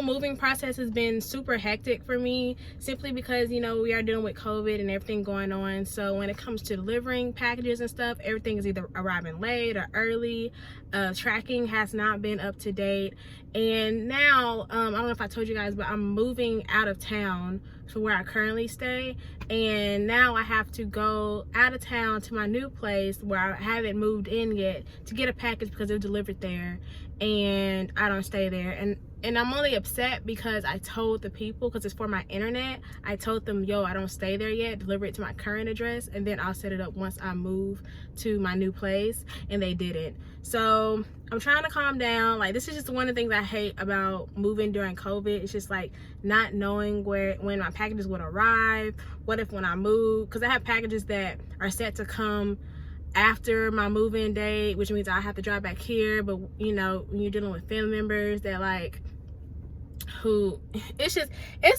moving process has been super hectic for me, simply because, you know, we are dealing with COVID and everything going on. So when it comes to delivering packages and stuff, everything is either arriving late or early. Tracking has not been up to date. And now, I don't know if I told you guys, but I'm moving out of town from where I currently stay. And now I have to go out of town to my new place where I haven't moved in yet to get a package because they're delivered there. And I don't stay there. And I'm only upset because I told the people, because it's for my internet, I told them, yo, I don't stay there yet, deliver it to my current address, and then I'll set it up once I move to my new place, and they didn't. So I'm trying to calm down. Like, this is just one of the things I hate about moving during COVID. It's just like not knowing when my packages would arrive. What if when I move, because I have packages that are set to come after my move-in date, which means I have to drive back here. But you know, when you're dealing with family members that like who, it's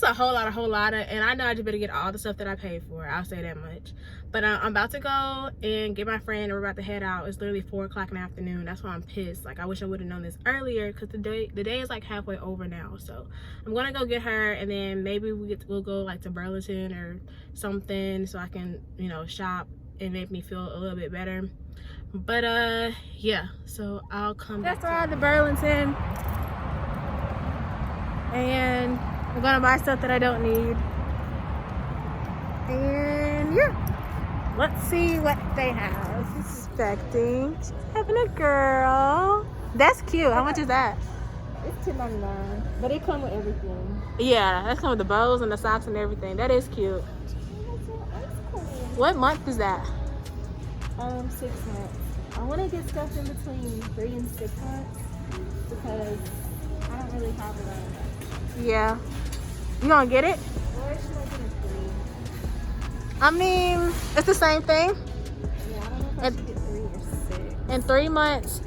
a whole lot of, and I know I just better get all the stuff that I paid for. I'll say that much. But I'm about to go and get my friend, and we're about to head out. It's literally 4 o'clock in the afternoon. That's why I'm pissed. Like, I wish I would have known this earlier, because the day is like halfway over now. So I'm gonna go get her, and then maybe we'll go like to Burlington or something, so I can, you know, shop and make me feel a little bit better. But yeah, so I'll come back. That's right, to Burlington, and I'm gonna buy stuff that I don't need. And yeah, let's see what they have. Suspecting she's having a girl. That's cute. How much is that? It's $10.99, but it comes with everything. Yeah, that's come with the bows and the socks and everything. That is cute. What month is that? 6 months. I want to get stuff in between 3 and 6 months because I don't really have a lot of that. Yeah. You gonna get it? Or should I get a 3? I mean, it's the same thing. Yeah, I don't know if I should get 3 or 6. In 3 months,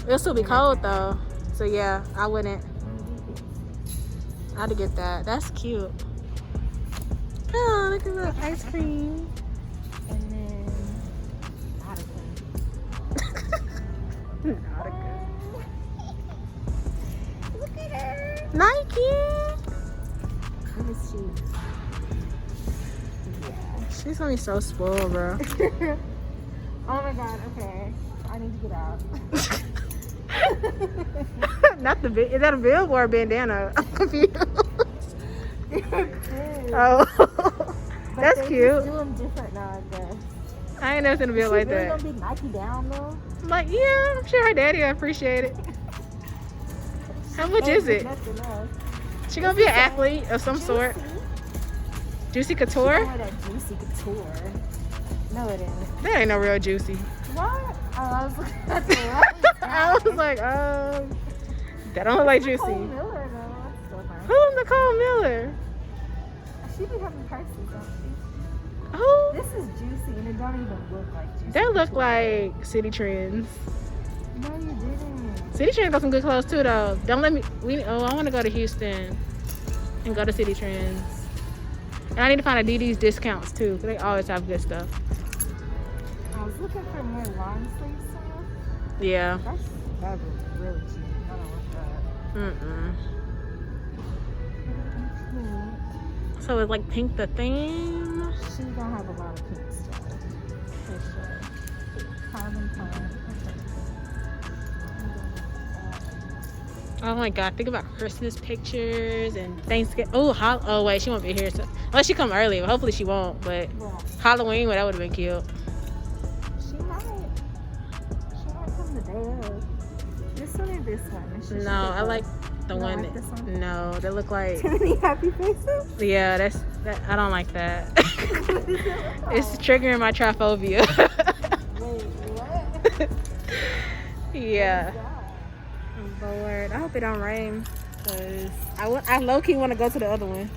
it'll still be cold though. So yeah, I wouldn't. I'd get that. That's cute. Oh, look at that ice cream. And then Nautica. Look at her. Nike. Let me see. Yeah. She's gonna be so spoiled, bro. Oh my god, okay. I need to get out. Not the is that a bib or a bandana? I'm confused. Oh, that's they cute. Just do them different now, I guess. I ain't never seen a bib like really that. Gonna be Nike down though? Like, yeah, I'm sure her daddy will appreciate it. How much is it? She gonna be an athlete of some sort. Juicy Couture? That Juicy Couture. No, it isn't. That ain't no real Juicy. What? Oh, I was looking at the right. I was like, that don't look like Juicy. Nicole Miller, though. That's so nice. Who's Nicole Miller? She be having purses, don't she? Who? This is Juicy, and it don't even look like Juicy. They look like City Trends. No, you didn't. City Trends got some good clothes too, though. Don't let me. I want to go to Houston and go to City Trends. And I need to find Adidas discounts too, because they always have good stuff. I was looking for more long sleeve stuff. Yeah. That was really cheap. I don't want that. So it's like pink the theme. She don't have a lot of pink stuff. For sure. Carbon time. Oh my god, think about Christmas pictures and Thanksgiving. Oh wait, she won't be here. So unless she come early, but hopefully she won't. But Yeah. Halloween, well, that would have been cute. She might come the day of. This one or this one? No, I like the You don't one. like this one? No, they look like. Too many happy faces? Yeah, that. I don't like that. It's triggering my trypophobia. Wait, what? Yeah. I'm bored. I hope it don't rain, cause I low key want to go to the other one.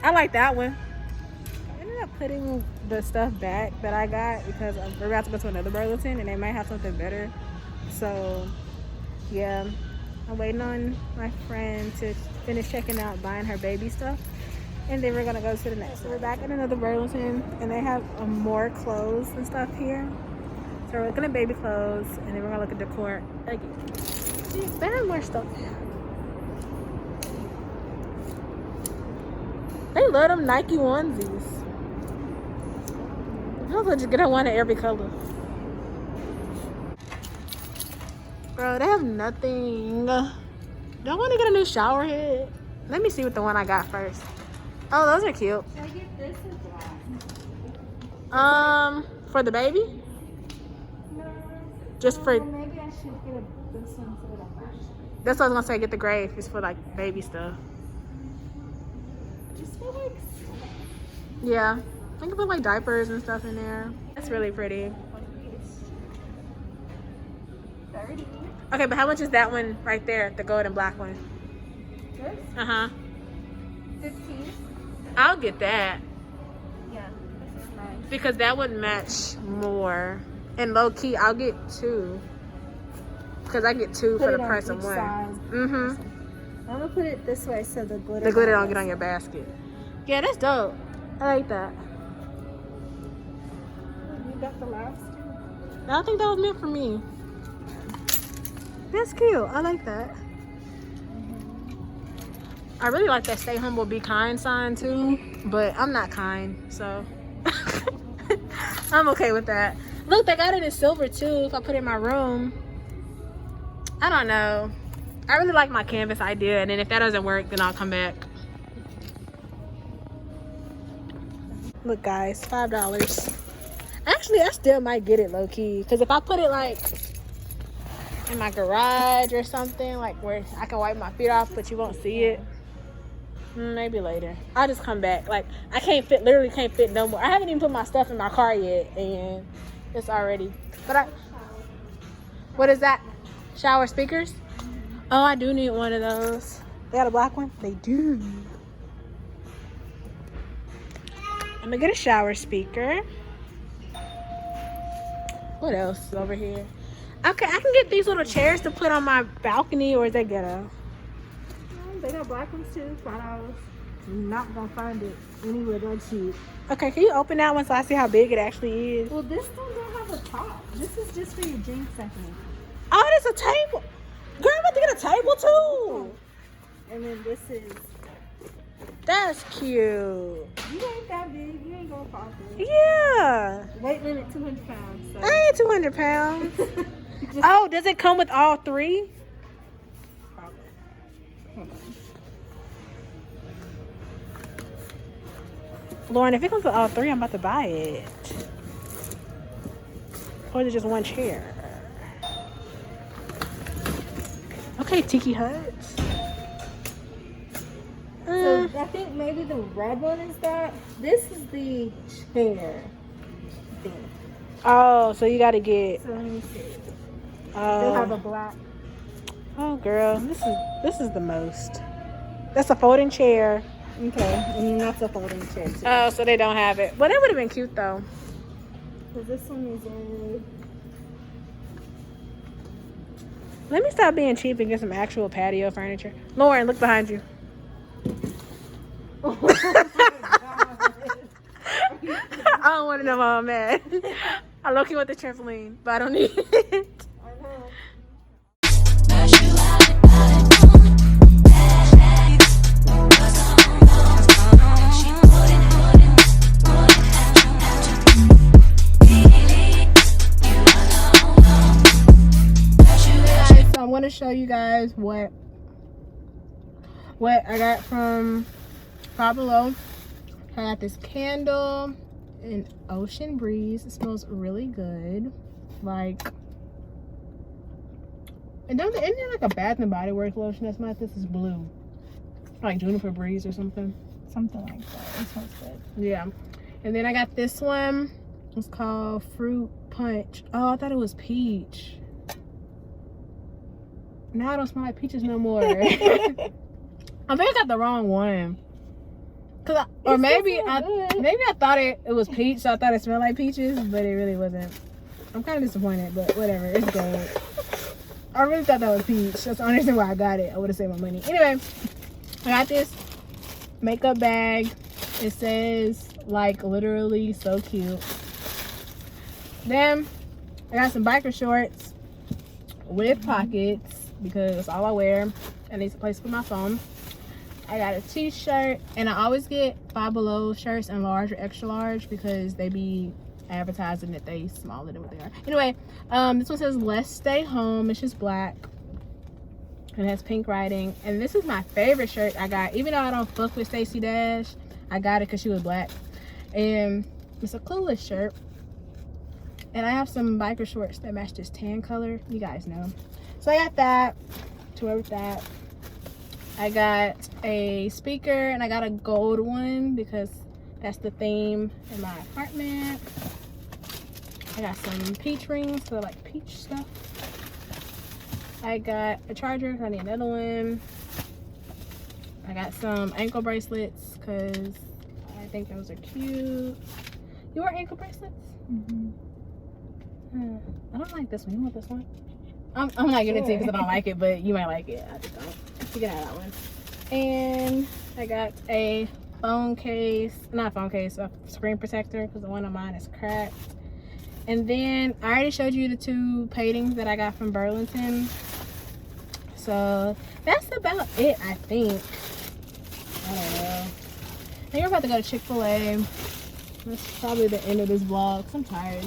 I like that one. I ended up putting the stuff back that I got because we're about to go to another Burlington and they might have something better. So yeah, I'm waiting on my friend to finish checking out buying her baby stuff, and then we're gonna go to the next. So we're back at another Burlington and they have more clothes and stuff here. So we're looking at baby clothes, and then we're gonna look at decor. Like, they have more stuff. They love them Nike onesies. I'll just get a one of every color. Bro, they have nothing. Do I want to get a new shower head? Let me see what the one I got first. Oh, those are cute. Should I get this or black? For the baby? No. Just for. Maybe I should get this one for the black. That's what I was gonna say. Get the gray if it's for like baby stuff. Just for like. Yeah, I can put like diapers and stuff in there. That's really pretty. 30. Okay, but how much is that one right there? The gold and black one. This? 15. I'll get that Yeah, this is nice. because that would match more. And low key, I'll get two because I get two for the price of one. I'm gonna put it this way so the glitter. The glitter don't get on your basket. Yeah, that's dope. I like that. You got the last two. I don't think that was meant for me. That's cute. I like that. I really like that stay humble, be kind sign too, but I'm not kind, so I'm okay with that. Look, they got it in silver too if I put it in my room. I don't know. I really like my canvas idea, and then if that doesn't work, then I'll come back. Look guys, $5. Actually, I still might get it low key, because if I put it like in my garage or something, like where I can wipe my feet off but you won't see it, maybe later. I'll just come back. Like, I can't fit, literally can't fit no more. I haven't even put my stuff in my car yet, and it's already, but what is that? Shower speakers? Oh, I do need one of those. They got a black one? They do. I'm gonna get a shower speaker. What else is over here? Okay, I can get these little chairs to put on my balcony, or is that ghetto? They got black ones too, $5. You're not gonna find it anywhere that cheap. Okay, can you open that one so I see how big it actually is? Well, this one don't have a top. This is just for your drinks, I think. Oh, there's a table. Girl, I'm about to get a table too. And then this is. That's cute. You ain't that big. You ain't gonna pop it. Yeah. Weight limit 200 pounds. So. I ain't 200 pounds. Oh, does it come with all three? Lauren, if it comes with all three, I'm about to buy it. Or is it just one chair? Okay, Tiki Huts. So I think maybe the red one is that. This is the chair thing. Oh, so you gotta get. So let me see. They have a black. Oh, girl, this is the most. That's a folding chair. Okay, and that's a folding chair too. Oh, so they don't have it. Well, that would have been cute though. Because this one is a. Let me stop being cheap and get some actual patio furniture. Lauren, look behind you. Oh my God. I don't want to know why I'm mad. I low-key want the trampoline, but I don't need it. I know. So I'm going to show you guys what I got from Five Below. I got this candle in Ocean Breeze. It smells really good. Like, and isn't there like a Bath and Body Works lotion that smells? This is blue, like Juniper Breeze or something. Something like that. It smells good. Yeah. And then I got this one. It's called Fruit Punch. Oh, I thought it was peach. Now I don't smell like peaches no more. I think I got the wrong one. Maybe I thought it was peach, so I thought it smelled like peaches, but it really wasn't. I'm kind of disappointed, but whatever. It's good. I really thought that was peach. That's the only reason why I got it. I would have saved my money. Anyway, I got this makeup bag. It says, like, literally so cute. Then I got some biker shorts with pockets because that's all I wear. I need a place for my phone. I got a t-shirt, and I always get Five Below shirts in large or extra large because they be advertising that they smaller than what they are. Anyway, this one says let's stay home. It's just black and it has pink writing, and this is my favorite shirt I got. Even though I don't fuck with Stacey Dash, I got it because she was black, and it's a Clueless shirt. And I have some biker shorts that match this tan color, you guys know. So I got that to wear with that. I got a speaker, and I got a gold one because that's the theme in my apartment. I got some peach rings, so like peach stuff. I got a charger because I need another one. I got some ankle bracelets because I think those are cute. You wear ankle bracelets? Mm-hmm. I don't like this one. You want this one? I'm not gonna take it because I don't like it, but you might like it. I just don't. You can have that one. And I got a phone case, not a phone case, a screen protector because the one on mine is cracked. And then I already showed you the 2 paintings that I got from Burlington. So that's about it, I think. I don't know. I think we're about to go to Chick-fil-A. That's probably the end of this vlog because I'm tired.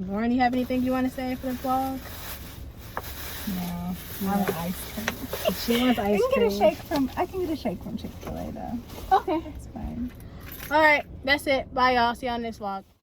Lauren, you have anything you want to say for the vlog? No, I want ice cream. She wants ice cream. I can get a shake from Chick-fil-A though. Okay. It's fine. All right, that's it. Bye, y'all. See y'all in this vlog.